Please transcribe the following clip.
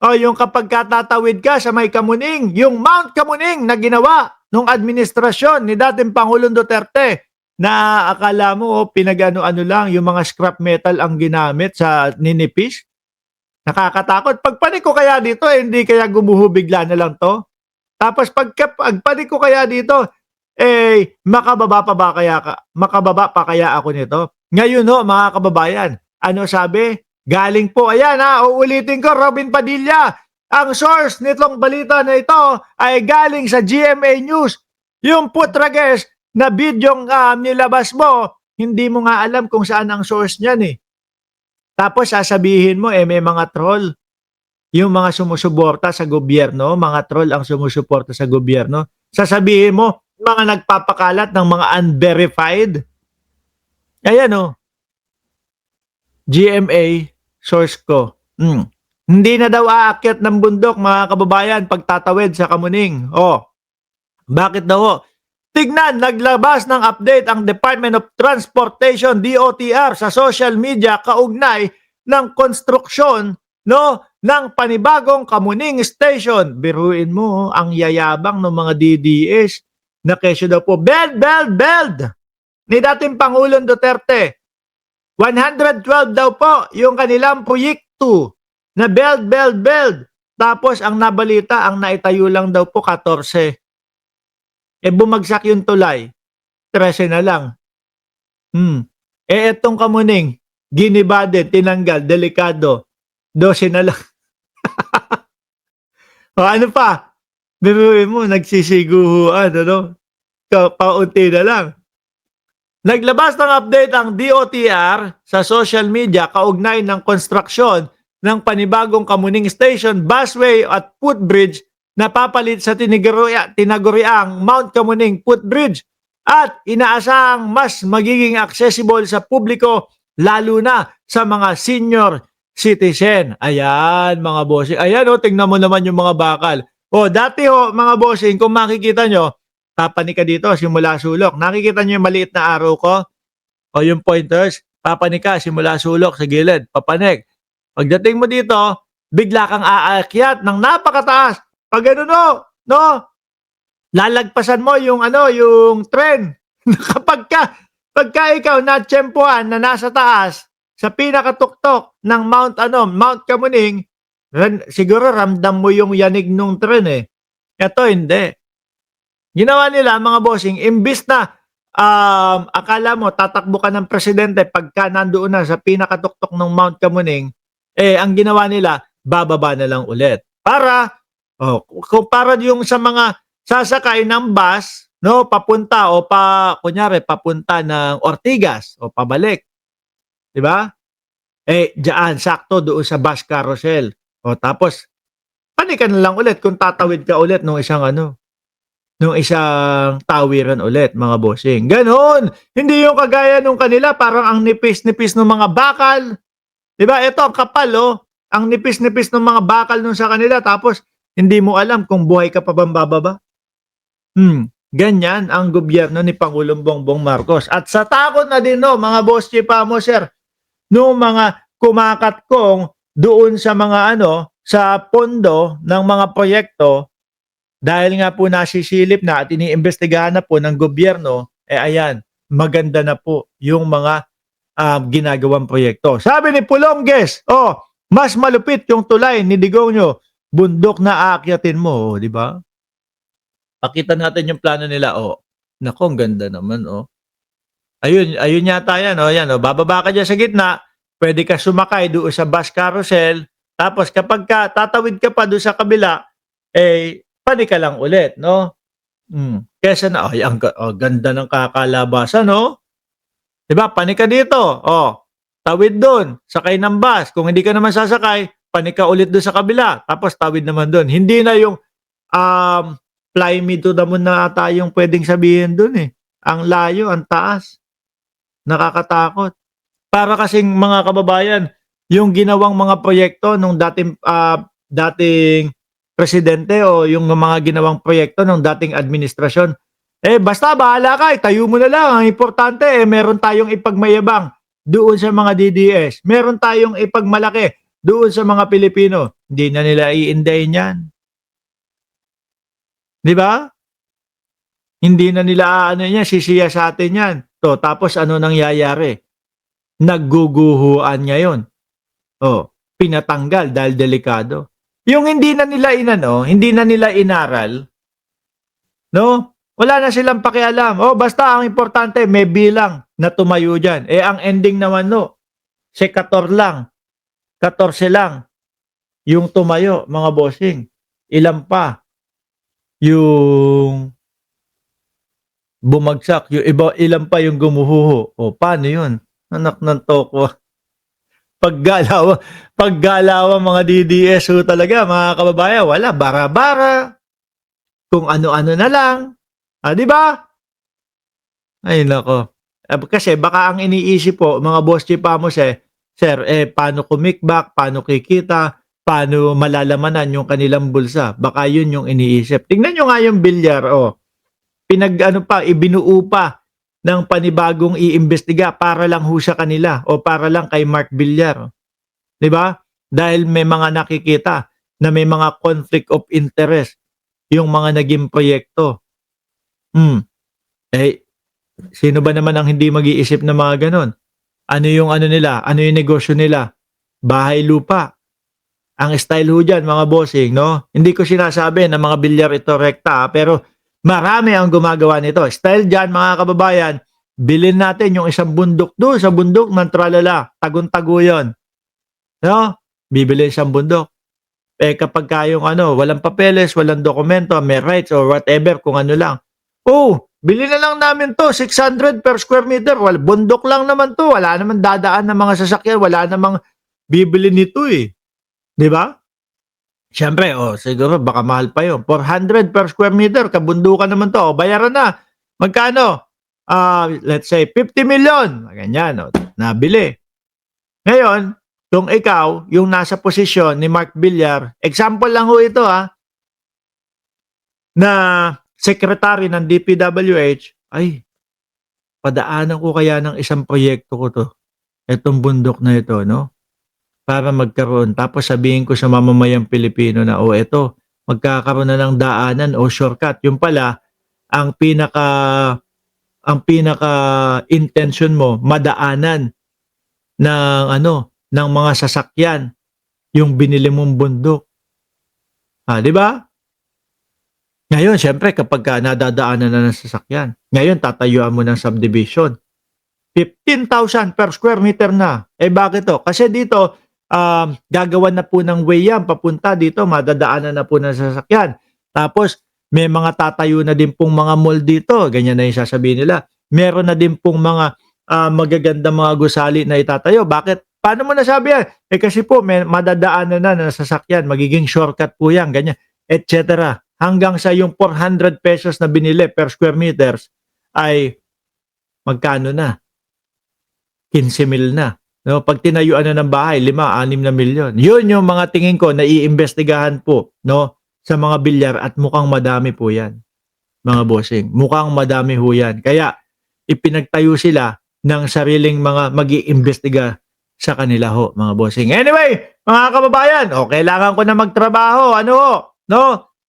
O yung kapag tatawid ka sa may Kamuning, yung Mount Kamuning na ginawa nung administrasyon ni dating Pangulong Duterte na akala mo pinag-ano-ano lang, yung mga scrap metal ang ginamit sa ninipis. Nakakatakot. Pagpanik ko kaya dito, hindi kaya gumuho bigla na lang to? Tapos pagpanik ko kaya dito, makababa pa kaya ako nito? Ngayon ho, mga kababayan, ano sabi? Galing po, ayan ha, uulitin ko, Robin Padilla. Ang source nitong balita na ito ay galing sa GMA News. Yung putrages na bidyong nilabas mo, hindi mo nga alam kung saan ang source niyan eh. Tapos sasabihin mo, may mga troll. Yung mga sumusuporta sa gobyerno, mga troll ang sumusuporta sa gobyerno. Sasabihin mo, mga nagpapakalat ng mga unverified. Ayan o. GMA, source ko. Hindi na daw aakyat ng bundok, mga kababayan, pagtatawid sa Kamuning. Bakit daw? Tignan, naglabas ng update ang Department of Transportation, DOTR, sa social media kaugnay ng konstruksyon ng panibagong Kamuning Station. Biruin mo, ang yayabang ng mga DDS na kesyo daw po, beld ni dating Pangulong Duterte. 112 daw po yung kanilang proyekto na beld. Tapos ang nabalita, ang naitayo lang daw po 14. Bumagsak yung tulay. 13 na lang. Etong Kamuning, giniba din, tinanggal, delikado. 12 na lang. Ano pa? Biruin mo, nagsisiguhuan, paunti na lang. Naglabas ng update ang DOTR sa social media kaugnay ng konstruksyon ng panibagong Kamuning Station, busway at footbridge na papalit sa tinaguriang Mount Kamuning Footbridge at inaasahang mas magiging accessible sa publiko lalo na sa mga senior citizen. Ayan mga bossing. Ayan tingnan mo naman yung mga bakal. Dati mga bossing, kung makikita nyo, papanik ka dito, simula sulok. Nakikita nyo yung maliit na arrow ko? Yung pointers, papanik ka, simula sulok sa gilid, papanik. Pagdating mo dito, bigla kang aakyat ng napakataas. Pag lalagpasan mo yung tren. Pagka ikaw natsyempohan na nasa taas, sa pinakatuktok ng Mount Kamuning, siguro ramdam mo yung yanig nung tren eh. Ito hindi. Ginawa nila mga bossing, imbis na akala mo tatakbo ka ng presidente pagka nandoon na sa pinakatuktok ng Mount Kamuning, ang ginawa nila, bababa na lang ulit. Para yung sa mga sasakay ng bus, papunta papunta ng Ortigas o pabalik. 'Di ba? Diyan sakto doon sa bus carousel. Tapos panikan na lang ulit kung tatawid ka ulit nung isang tawiran ulit, mga bossing. Ganon. Hindi yung kagaya nung kanila, parang ang nipis-nipis ng mga bakal. 'Di ba? Ito ang kapal ang nipis-nipis ng mga bakal nung sa kanila, tapos hindi mo alam kung buhay ka pa bang bababa. Ganyan ang gobyerno ni Pangulong Bongbong Marcos. At sa takot na din mga boss chipa mo, sir, nung mga kumakatkong doon sa mga sa pondo ng mga proyekto, dahil nga po nasisilip na at iniimbestigahan na po ng gobyerno, ayan, maganda na po yung mga ginagawang proyekto. Sabi ni Pulongges, mas malupit yung tulay ni Digonyo, bundok na aakyatin mo, di ba? Pakita natin yung plano nila, nako, ang ganda naman, Ayun yata yan, bababa ka dyan sa gitna, pwede ka sumakay doon sa bus carousel, tapos kapag tatawid ka pa doon sa kabila, panik ka lang ulit, Kesa na, ganda ng kakalabasan, Diba, panik ka dito, tawid doon, sakay ng bus. Kung hindi ka naman sasakay, panik ka ulit doon sa kabila, tapos tawid naman doon. Hindi na yung fly me to the moon na tayong pwedeng sabihin doon eh. Ang layo, ang taas. Nakakatakot. Para kasing mga kababayan, yung ginawang mga proyekto nung dating presidente o yung mga ginawang proyekto ng dating administrasyon, basta bahala ka, tayo mo na lang. Ang importante, meron tayong ipagmayabang doon sa mga DDS. Meron tayong ipagmalaki doon sa mga Pilipino. Hindi na nila iindayin yan. Di ba? Hindi na nila ano yan, sisiya sa atin yan. To, tapos ano nangyayari? Nagguguhuan ngayon. Pinatanggal dahil delikado. Yung hindi na nila inano, hindi na nila inaral, no? Wala na silang pakialam. Basta ang importante, may bilang na tumayo dyan. Ang ending naman, no, sekator lang, 14 lang yung tumayo, mga bossing. Ilan pa yung bumagsak, yung iba, ilan pa yung gumuhuho. Paano yun? Anak ng toko. Paggalaw mga DDS talaga, mga kababayan, wala, bara-bara. Kung ano-ano na lang. Di ba? Ay, nako. Kasi baka ang iniisip po, mga boss chipamos sir, paano kumikback, paano kikita, paano malalamanan yung kanilang bulsa. Baka yun yung iniisip. Tingnan nyo nga yung bilyar, ibinuo pa ng panibagong iimbestiga para lang ho sa kanila o para lang kay Mark Villar. 'Di ba? Dahil may mga nakikita na may mga conflict of interest yung mga naging proyekto. Sino ba naman ang hindi mag-iisip ng mga ganon? Ano yung ano nila? Ano yung negosyo nila? Bahay lupa. Ang style ho dyan, mga bossing, no? Hindi ko sinasabi na mga bilyar ito rekta, pero marami ang gumagawa nito. Style dyan, mga kababayan, bilhin natin yung isang bundok doon sa bundok ng tralala. Tagun-tago yun. No? Bibili isang bundok. Kapag kayong walang papeles, walang dokumento, may rights or whatever, kung ano lang. Bili na lang namin to, 600 per square meter. Bundok lang naman to. Wala naman dadaan ng mga sasakyan. Wala namang bibili nito eh. Di ba? Siyempre, siguro baka mahal pa yun. 400 per square meter, kabundukan naman to. Bayaran na. Magkano? Let's say 50 million. Ganyan, nabili. Ngayon, kung ikaw, yung nasa posisyon ni Mark Villar, example lang ho ito na secretary ng DPWH, padaanan ko kaya ng isang proyekto ko to. Itong bundok na ito, no? Para magkaroon. Tapos sabihin ko sa mamamayang Pilipino na, eto, magkakaroon na ng daanan o shortcut. Yung pala, ang pinaka intention mo, madaanan ng mga sasakyan yung binili mong bundok. Di ba? Ngayon, syempre, kapag nadadaanan na ng sasakyan, ngayon tatayuan mo ng subdivision. 15,000 per square meter na. Bakit to? Kasi dito, gagawan na po ng way yan, papunta dito, madadaanan na po ng sasakyan. Tapos, may mga tatayo na din pong mga mall dito, ganyan na yung sasabihin nila. Meron na din pong mga magaganda mga gusali na itatayo. Bakit? Paano mo nasabi yan? Kasi po, may madadaanan na ng sasakyan, magiging shortcut po yan, ganyan, etc. Hanggang sa yung 400 pesos na binili per square meters ay magkano na? 15 mil na. No, pag tinayuan na ng bahay, 5-6 na milyon. Yun yung mga tingin ko na iimbestigahan po, no, sa mga bilyar at mukhang madami po yan, mga bossing. Mukhang madami ho yan. Kaya ipinagtayo sila ng sariling mga mag-iimbestiga sa kanila ho, mga bossing. Anyway, mga kababayan, kailangan ko na magtrabaho. No?